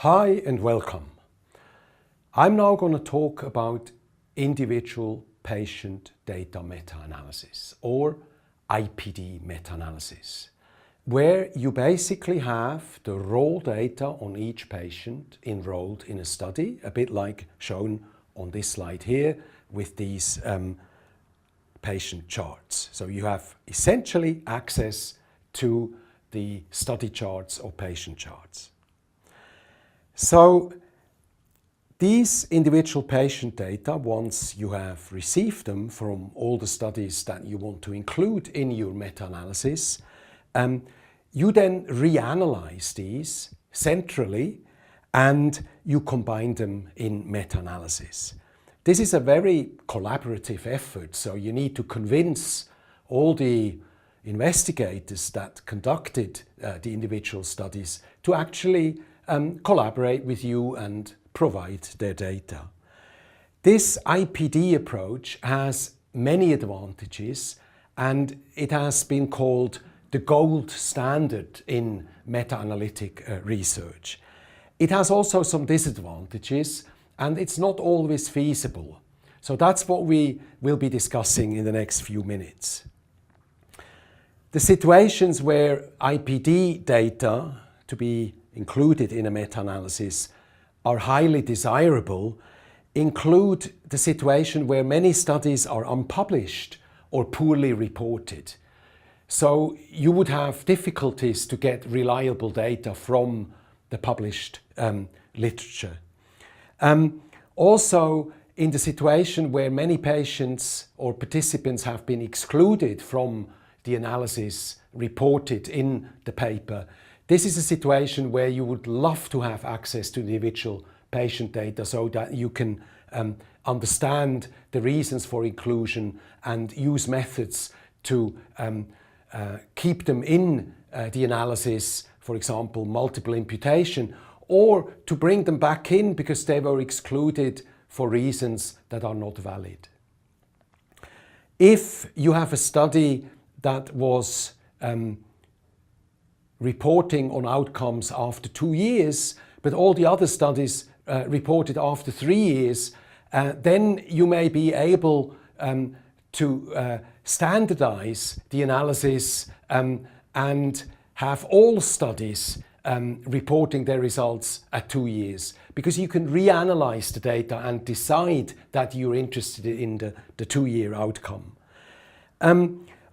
Hi and welcome. I'm now going to talk about individual patient data meta-analysis or IPD meta-analysis, where you basically have the raw data on each patient enrolled in a study, a bit like shown on this slide here with these patient charts. So you have essentially access to the study charts or patient charts. So these individual patient data, once you have received them from all the studies that you want to include in your meta-analysis, you then reanalyze these centrally and you combine them in meta-analysis. This is a very collaborative effort, so you need to convince all the investigators that conducted the individual studies to actually collaborate with you and provide their data. This IPD approach has many advantages and it has been called the gold standard in meta-analytic research. It has also some disadvantages and it's not always feasible. So that's what we will be discussing in the next few minutes. The situations where IPD data to be included in a meta-analysis are highly desirable include the situation where many studies are unpublished or poorly reported. So you would have difficulties to get reliable data from the published literature. Also, in the situation where many patients or participants have been excluded from the analysis reported in the paper, this is a situation where you would love to have access to individual patient data so that you can understand the reasons for inclusion and use methods to keep them in the analysis, for example, multiple imputation, or to bring them back in because they were excluded for reasons that are not valid. If you have a study that was reporting on outcomes after 2 years, but all the other studies reported after 3 years, then you may be able to standardize the analysis and have all studies reporting their results at 2 years, because you can reanalyze the data and decide that you're interested in the 2-year outcome.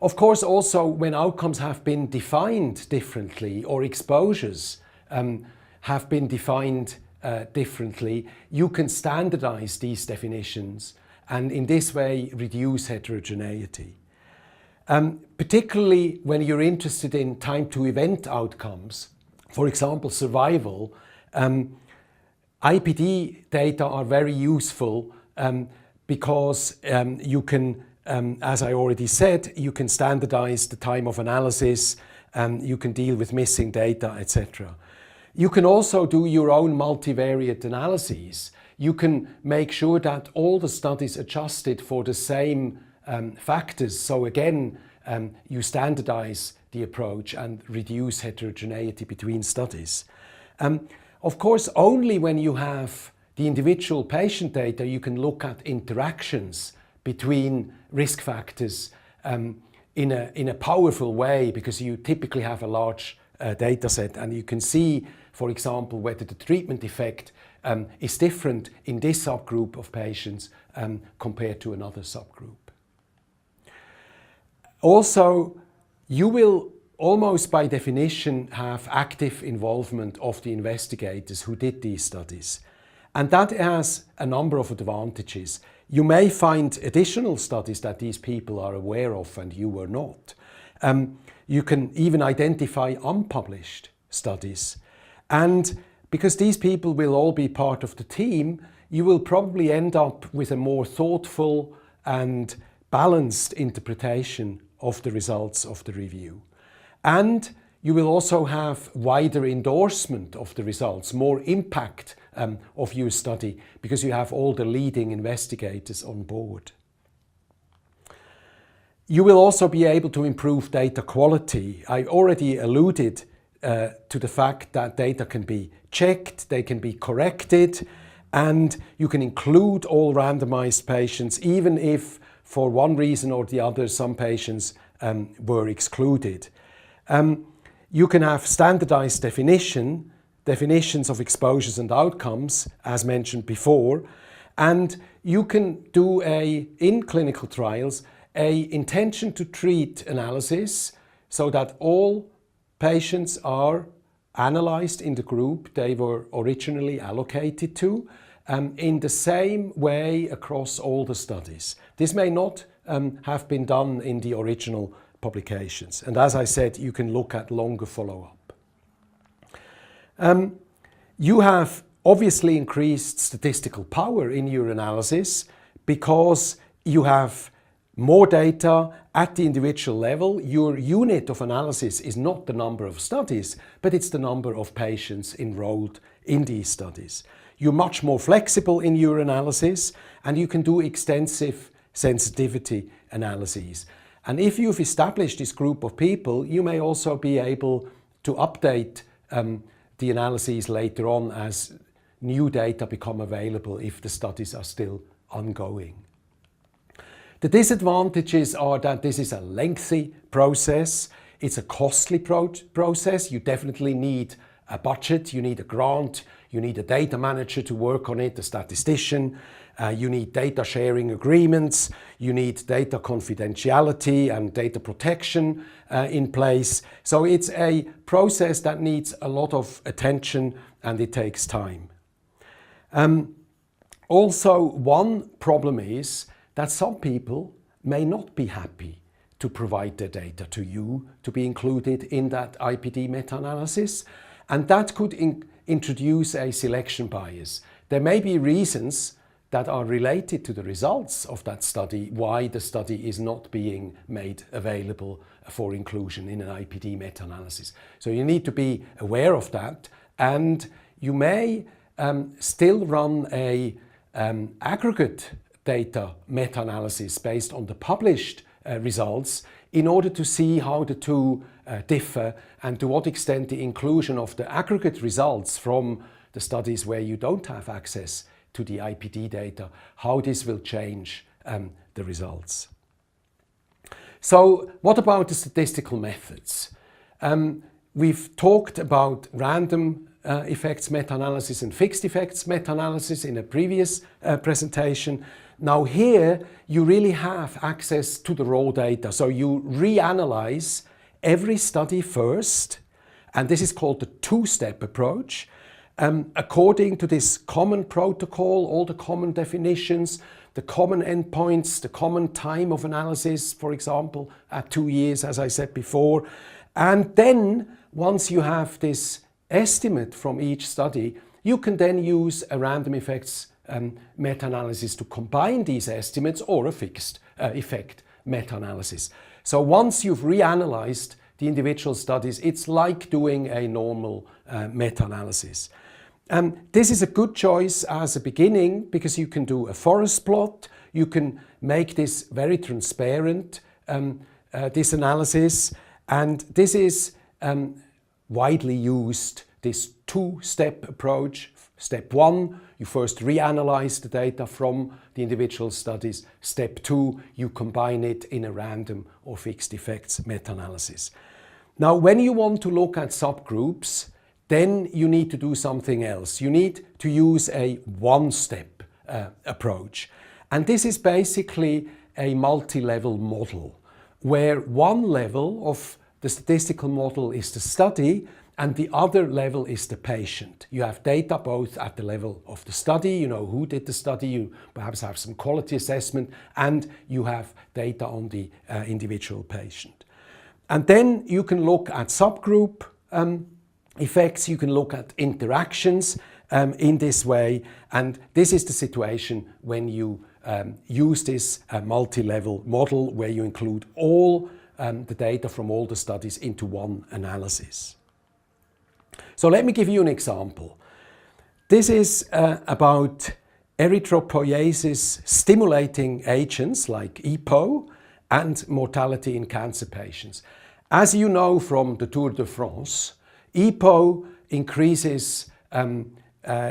Of course, also when outcomes have been defined differently or exposures have been defined differently, you can standardize these definitions and in this way reduce heterogeneity. Particularly when you're interested in time to event outcomes, for example survival, IPD data are very useful because you can as I already said, you can standardize the time of analysis, you can deal with missing data, etc. You can also do your own multivariate analyses. You can make sure that all the studies adjusted for the same factors. So again, you standardize the approach and reduce heterogeneity between studies. Of course, only when you have the individual patient data, you can look at interactions between risk factors in a powerful way, because you typically have a large data set and you can see, for example, whether the treatment effect is different in this subgroup of patients compared to another subgroup. Also, you will almost by definition have active involvement of the investigators who did these studies. And that has a number of advantages. You may find additional studies that these people are aware of and you were not. You can even identify unpublished studies. And because these people will all be part of the team, you will probably end up with a more thoughtful and balanced interpretation of the results of the review. And you will also have wider endorsement of the results, more impact of your study, because you have all the leading investigators on board. You will also be able to improve data quality. I already alluded to the fact that data can be checked, they can be corrected, and you can include all randomized patients, even if for one reason or the other some patients were excluded. You can have standardized definitions of exposures and outcomes, as mentioned before, and you can do in clinical trials a intention to treat analysis so that all patients are analyzed in the group they were originally allocated to in the same way across all the studies. This may not have been done in the original publications, and as I said, you can look at longer follow-up. You have obviously increased statistical power in your analysis because you have more data at the individual level. Your unit of analysis is not the number of studies, but it's the number of patients enrolled in these studies. You're much more flexible in your analysis, and you can do extensive sensitivity analyses. And if you've established this group of people, you may also be able to update the analyses later on as new data become available if the studies are still ongoing. The disadvantages are that this is a lengthy process. It's a costly process. You definitely need a budget, you need a grant, you need a data manager to work on it, a statistician, you need data sharing agreements, you need data confidentiality and data protection in place. So it's a process that needs a lot of attention and it takes time. Also, one problem is that some people may not be happy to provide their data to you to be included in that IPD meta-analysis, and that could introduce a selection bias. There may be reasons that are related to the results of that study why the study is not being made available for inclusion in an IPD meta-analysis. So you need to be aware of that, and you may still run a aggregate data meta-analysis based on the published results in order to see how the two differ and to what extent the inclusion of the aggregate results from the studies where you don't have access to the IPD data, how this will change the results. So what about the statistical methods? We've talked about random effects meta-analysis and fixed effects meta-analysis in a previous presentation. Now here you really have access to the raw data, so you reanalyze every study first, and this is called the two-step approach. According to this common protocol, all the common definitions, the common endpoints, the common time of analysis, for example, at 2 years, as I said before. And then once you have this estimate from each study, you can then use a random effects meta-analysis to combine these estimates or a fixed effect meta-analysis. So once you've reanalyzed the individual studies, it's like doing a normal meta-analysis. This is a good choice as a beginning because you can do a forest plot, you can make this very transparent, this analysis, and this is widely used, this two-step approach. Step 1, you first reanalyze the data from the individual studies. Step 2, you combine it in a random or fixed effects meta-analysis. Now, when you want to look at subgroups, then you need to do something else. You need to use a one-step approach. And this is basically a multi-level model, where one level of the statistical model is the study, and the other level is the patient. You have data both at the level of the study, you know who did the study, you perhaps have some quality assessment, and you have data on the individual patient. And then you can look at subgroup effects, you can look at interactions in this way, and this is the situation when you use this multi-level model where you include all the data from all the studies into one analysis. So let me give you an example. This is about erythropoiesis stimulating agents like EPO and mortality in cancer patients. As you know from the Tour de France, EPO increases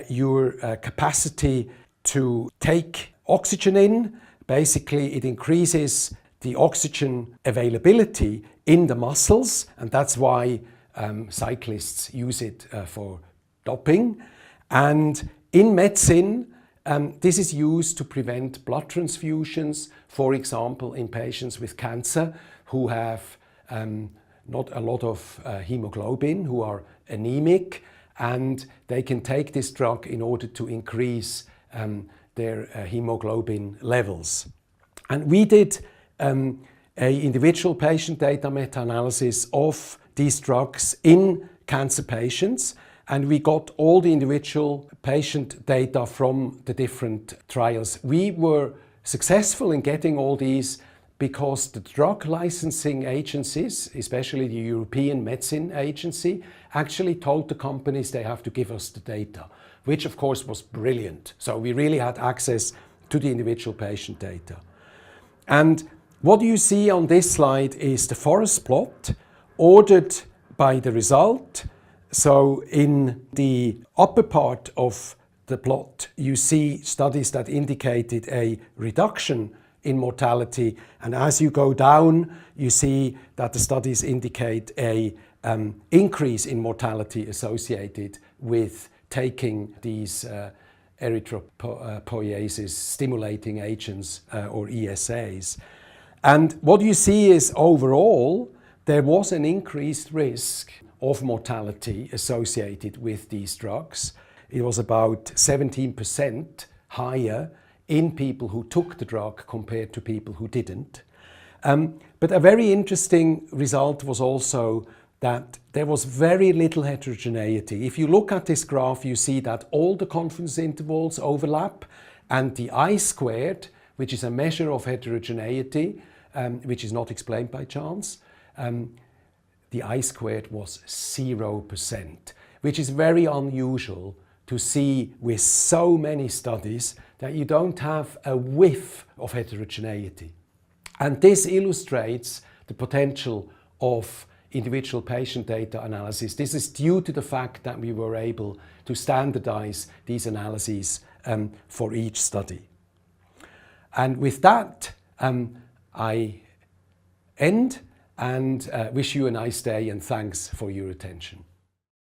your capacity to take oxygen in. Basically, it increases the oxygen availability in the muscles, and that's why cyclists use it for doping. And in medicine, this is used to prevent blood transfusions, for example, in patients with cancer who have not a lot of hemoglobin, who are anemic, and they can take this drug in order to increase their hemoglobin levels. And we did an individual patient data meta-analysis of these drugs in cancer patients, and we got all the individual patient data from the different trials. We were successful in getting all these because the drug licensing agencies, especially the European Medicine Agency, actually told the companies they have to give us the data, which of course was brilliant. So we really had access to the individual patient data. And what you see on this slide is the forest plot ordered by the result. So in the upper part of the plot, you see studies that indicated a reduction in mortality, and as you go down, you see that the studies indicate a increase in mortality associated with taking these erythropoiesis stimulating agents or ESAs. And what you see is overall there was an increased risk of mortality associated with these drugs. It was about 17% higher in people who took the drug compared to people who didn't. But a very interesting result was also that there was very little heterogeneity. If you look at this graph, you see that all the confidence intervals overlap, and the I-squared, which is a measure of heterogeneity, which is not explained by chance, the I-squared was 0%, which is very unusual to see with so many studies that you don't have a whiff of heterogeneity. And this illustrates the potential of individual patient data analysis. This is due to the fact that we were able to standardize these analyses for each study. And with that, I end and wish you a nice day, and thanks for your attention.